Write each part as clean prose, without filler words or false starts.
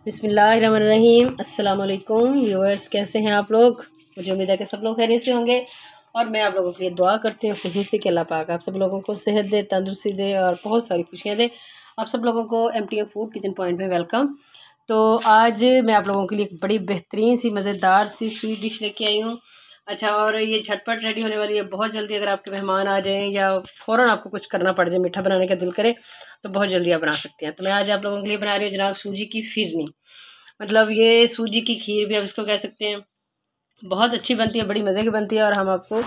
बिस्मिल्लाहिर्रहमानिर्रहीम। अस्सलाम वालेकुम व्यूअर्स, कैसे हैं आप लोग। मुझे उम्मीद है कि सब लोग खैरियत से होंगे और मैं आप लोगों के लिए दुआ करती हूँ खुसूसी कि अल्लाह पाक आप सब लोगों को सेहत दे, तंदुरुस्ती दे और बहुत सारी खुशियाँ दे। आप सब लोगों को MTM फूड किचन पॉइंट में वेलकम। तो आज मैं आप लोगों के लिए एक बड़ी बेहतरीन सी मज़ेदार सी स्वीट डिश लेके आई हूँ। अच्छा, और ये झटपट रेडी होने वाली है बहुत जल्दी। अगर आपके मेहमान आ जाएं या फ़ौरन आपको कुछ करना पड़ जाए, मीठा बनाने का दिल करे तो बहुत जल्दी आप बना सकते हैं। तो मैं आज आप लोगों के लिए बना रही हूँ जनाब सूजी की फिरनी, मतलब ये सूजी की खीर भी आप इसको कह सकते हैं। बहुत अच्छी बनती है, बड़ी मज़े की बनती है और हम आपको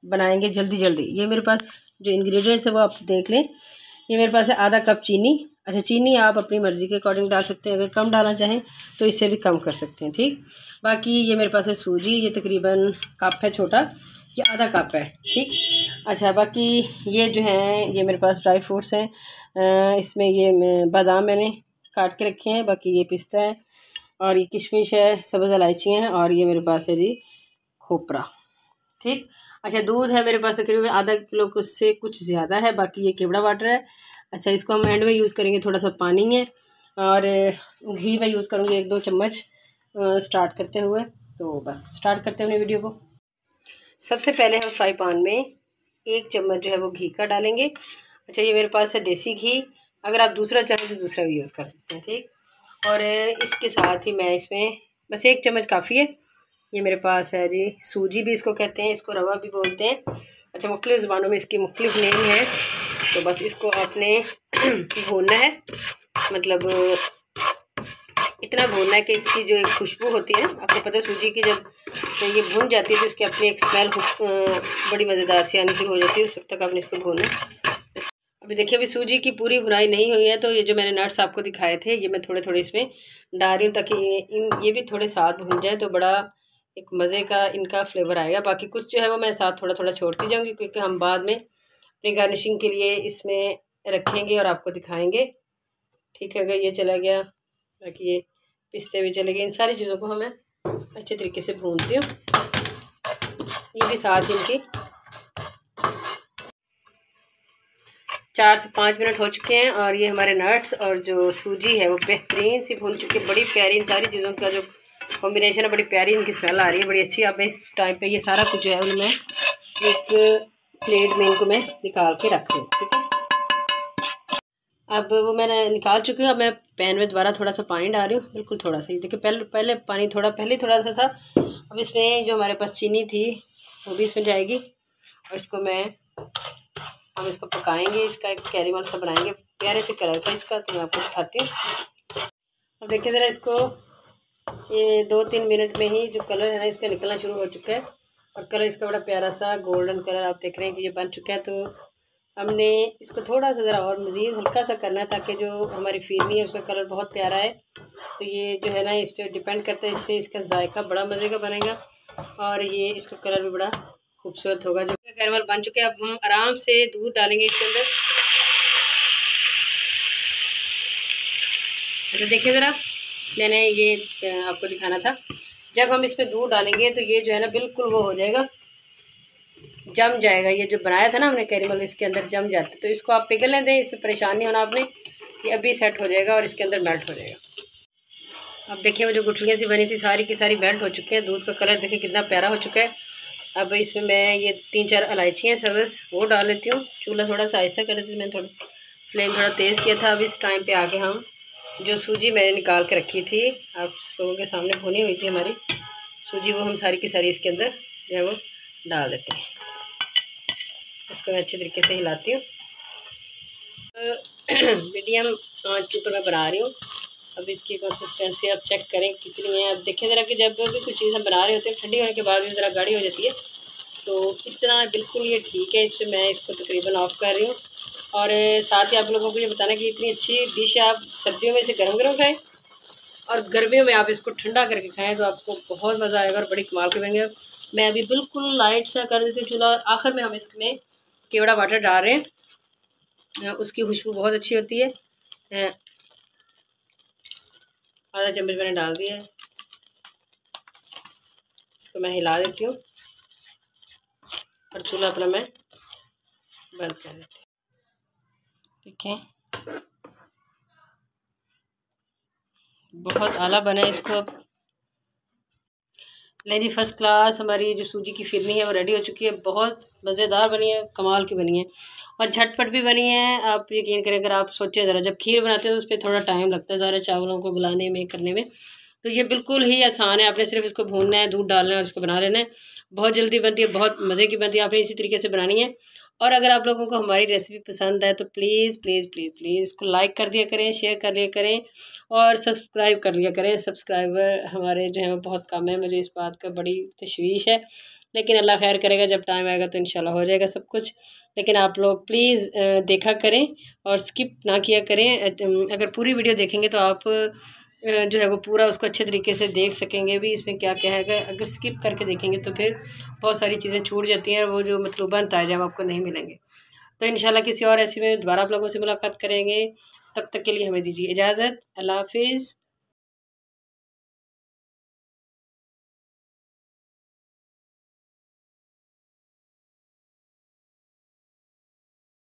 बनाएंगे जल्दी जल्दी। ये मेरे पास जो इंग्रेडिएंट्स है वो आप देख लें। ये मेरे पास है आधा कप चीनी। अच्छा, चीनी आप अपनी मर्ज़ी के अकॉर्डिंग डाल सकते हैं, अगर कम डालना चाहें तो इससे भी कम कर सकते हैं, ठीक। बाकी ये मेरे पास है सूजी, ये तकरीबन कप है छोटा, ये आधा कप है, ठीक। अच्छा, बाकी ये जो है ये मेरे पास ड्राई फ्रूट्स हैं। इसमें ये बादाम मैंने काट के रखे हैं, बाकी ये पिस्ता है और ये किशमिश है, सब्ज़ इलायचियाँ हैं और ये मेरे पास है जी खोपरा, ठीक। अच्छा, दूध है मेरे पास तकरीबन आधा किलो, उससे कुछ ज़्यादा है। बाकी ये केवड़ा वाटर है। अच्छा, इसको हम एंड में यूज़ करेंगे, थोड़ा सा पानी है और घी में यूज़ करूँगी 1-2 चम्मच स्टार्ट करते हुए। तो बस स्टार्ट करते हैं अपनी वीडियो को। सबसे पहले हम फ्राई पैन में 1 चम्मच जो है वो घी का डालेंगे। अच्छा, ये मेरे पास है देसी घी, अगर आप दूसरा चाहें तो दूसरा भी यूज़ कर सकते हैं, ठीक। और इसके साथ ही मैं इसमें बस 1 चम्मच काफ़ी है। ये मेरे पास है जी सूजी भी इसको कहते हैं, इसको रवा भी बोलते हैं। अच्छा, मुख्तलिफ़ ज़ुबानों में इसकी मुख्तलिफ नेम है। तो बस इसको आपने भूनना है, मतलब इतना भूनना है कि इसकी जो एक खुशबू होती है ना, आपको पता है सूजी की जब ये भून जाती है तो इसकी अपनी एक स्मेल बड़ी मज़ेदार सी आनी शुरू हो जाती है। उस वक्त तक आपने इसको भूनना है। अभी देखिए, अभी सूजी की पूरी भुनाई नहीं हुई है, तो ये जो मैंने नट्स आपको दिखाए थे ये मैं थोड़े थोड़े इसमें डाल रही हूँ ताकि ये भी थोड़े साथ भुन जाए तो बड़ा एक मज़े का इनका फ्लेवर आएगा। बाकी कुछ जो है वो मैं साथ थोड़ा थोड़ा छोड़ती जाऊँगी, क्योंकि हम बाद में अपनी गार्निशिंग के लिए इसमें रखेंगे और आपको दिखाएंगे, ठीक है। अगर ये चला गया, बाकी ये पिस्ते भी चले गए, इन सारी चीज़ों को हमें अच्छे तरीके से भूनती हूँ। ये भी साथ इनकी 4 से 5 मिनट हो चुके हैं और ये हमारे नट्स और जो सूजी है वो बेहतरीन सी भून चुकी है। बड़ी प्यारी इन सारी चीज़ों का जो कॉम्बिनेशन है, बड़ी प्यारी इनकी स्मेल आ रही है, बड़ी अच्छी। अब इस टाइम पे ये सारा कुछ जो है उनमें एक प्लेट में इनको मैं निकाल के रख दूँ, ठीक है। अब वो मैंने निकाल चुकी हूँ। अब मैं पैन में दोबारा थोड़ा सा पानी डाल रही हूँ, बिल्कुल थोड़ा सा। ये देखिए, पहले पानी पहले थोड़ा सा था। अब इसमें जो हमारे पास चीनी थी वो भी इसमें जाएगी और हम इसको पकाएंगे। इसका एक कैरेमल सा बनाएंगे प्यारे से कलर का इसका, तो मैं आपको दिखाती हूँ। अब देखिए ज़रा इसको, ये 2-3 मिनट में ही जो कलर है ना इसका निकलना शुरू हो चुका है और कलर इसका बड़ा प्यारा सा गोल्डन कलर आप देख रहे हैं कि ये बन चुका है। तो हमने इसको थोड़ा सा ज़रा और मज़ीद हल्का सा करना है ताकि जो हमारी फिरनी है उसका कलर बहुत प्यारा है। तो ये जो है ना इस पर डिपेंड करता है, इससे इसका जायका बड़ा मज़े का बनेगा और ये इसका कलर भी बड़ा खूबसूरत होगा। जो कैरमल बन चुके हैं, अब हम आराम से दूध डालेंगे इसके अंदर। अच्छा, देखिए ज़रा, मैंने ये आपको दिखाना था, जब हम इसमें दूध डालेंगे तो ये जो है ना बिल्कुल वो हो जाएगा, जम जाएगा। ये जो बनाया था ना हमने कैरमल, इसके अंदर जम जाता है। तो इसको आप पिघलने दें, इससे परेशान नहीं होना आपने, ये अभी सेट हो जाएगा और इसके अंदर मेल्ट हो जाएगा। अब देखिए, वो जो गुठलियाँ सी बनी थी सारी की सारी मेल्ट हो चुकी हैं। दूध का कलर देखिए कितना प्यारा हो चुका है। अब इसमें मैं ये 3-4 इलायचियाँ सब्ज़ वो डाल लेती हूँ। चूल्हा थोड़ा सा आहिस्ता कर देती हूँ, मैंने फ्लेम थोड़ा तेज़ किया था। अब इस टाइम पे आके हम जो सूजी मैंने निकाल के रखी थी, आप लोगों के सामने भुनी हुई थी हमारी सूजी, वो हम सारी की सारी इसके अंदर जो है वो डाल देते हैं। इसको मैं अच्छे तरीके से हिलाती हूँ। मीडियम आंच के ऊपर मैं बना रही हूँ। अब इसकी कंसिस्टेंसी आप चेक करें कितनी है। अब देखें ज़रा कि जब भी कुछ चीज़ हम बना रहे होते हैं ठंडी होने के बाद भी ज़रा गाढ़ी हो जाती है, तो इतना बिल्कुल ये ठीक है। इस पर मैं इसको तकरीबन ऑफ कर रही हूँ। और साथ ही आप लोगों को ये बताना कि इतनी अच्छी डिश है, आप सर्दियों में इसे गर्म गर्म खाएँ और गर्मियों में आप इसको ठंडा करके खाएँ तो आपको बहुत मज़ा आएगा और बड़ी कमाल के बनेंगे। मैं अभी बिल्कुल लाइट सा कर देती हूँ चूल्हा और आखिर में हम इसमें केवड़ा वाटर डाल रहे हैं, उसकी खुशबू बहुत अच्छी होती है। आधा चम्मच मैंने डाल दिया है, इसको मैं हिला देती हूँ और चूल्हा अपना मैं बंद कर देती हूँ, ठीक है। बहुत आला बना है। इसको अब ले जी, फर्स्ट क्लास हमारी जो सूजी की फिरनी है वो रेडी हो चुकी है। बहुत मज़ेदार बनी है, कमाल की बनी है और झटपट भी बनी है। आप यकीन करें, अगर आप सोचें ज़रा, जब खीर बनाते हैं तो उस पर थोड़ा टाइम लगता है ज़रा, चावलों को गलाने में, करने में। तो ये बिल्कुल ही आसान है। आपने सिर्फ इसको भूनना है, दूध डालना है और इसको बना लेना है। बहुत जल्दी बनती है, बहुत मज़े की बनती है। आपने इसी तरीके से बनानी है। और अगर आप लोगों को हमारी रेसिपी पसंद है तो प्लीज़ प्लीज़ प्लीज़ प्लीज़ इसको लाइक कर दिया करें, शेयर कर दिया करें और सब्सक्राइब कर लिया करें। सब्सक्राइबर हमारे जो है वो बहुत कम है, मुझे इस बात का बड़ी तशवीश है, लेकिन अल्लाह खैर करेगा, जब टाइम आएगा तो इंशाल्लाह हो जाएगा सब कुछ। लेकिन आप लोग प्लीज़ देखा करें और स्किप ना किया करें। अगर पूरी वीडियो देखेंगे तो आप जो है वो पूरा उसको अच्छे तरीके से देख सकेंगे भी इसमें क्या क्या है। अगर स्किप करके देखेंगे तो फिर बहुत सारी चीज़ें छूट जाती हैं और वो जो मतलूबा नतीजे हम आपको नहीं मिलेंगे। तो इंशाल्लाह किसी और ऐसी में दोबारा आप लोगों से मुलाकात करेंगे। तब तक के लिए हमें दीजिए इजाज़त। अल्लाह हाफिज़।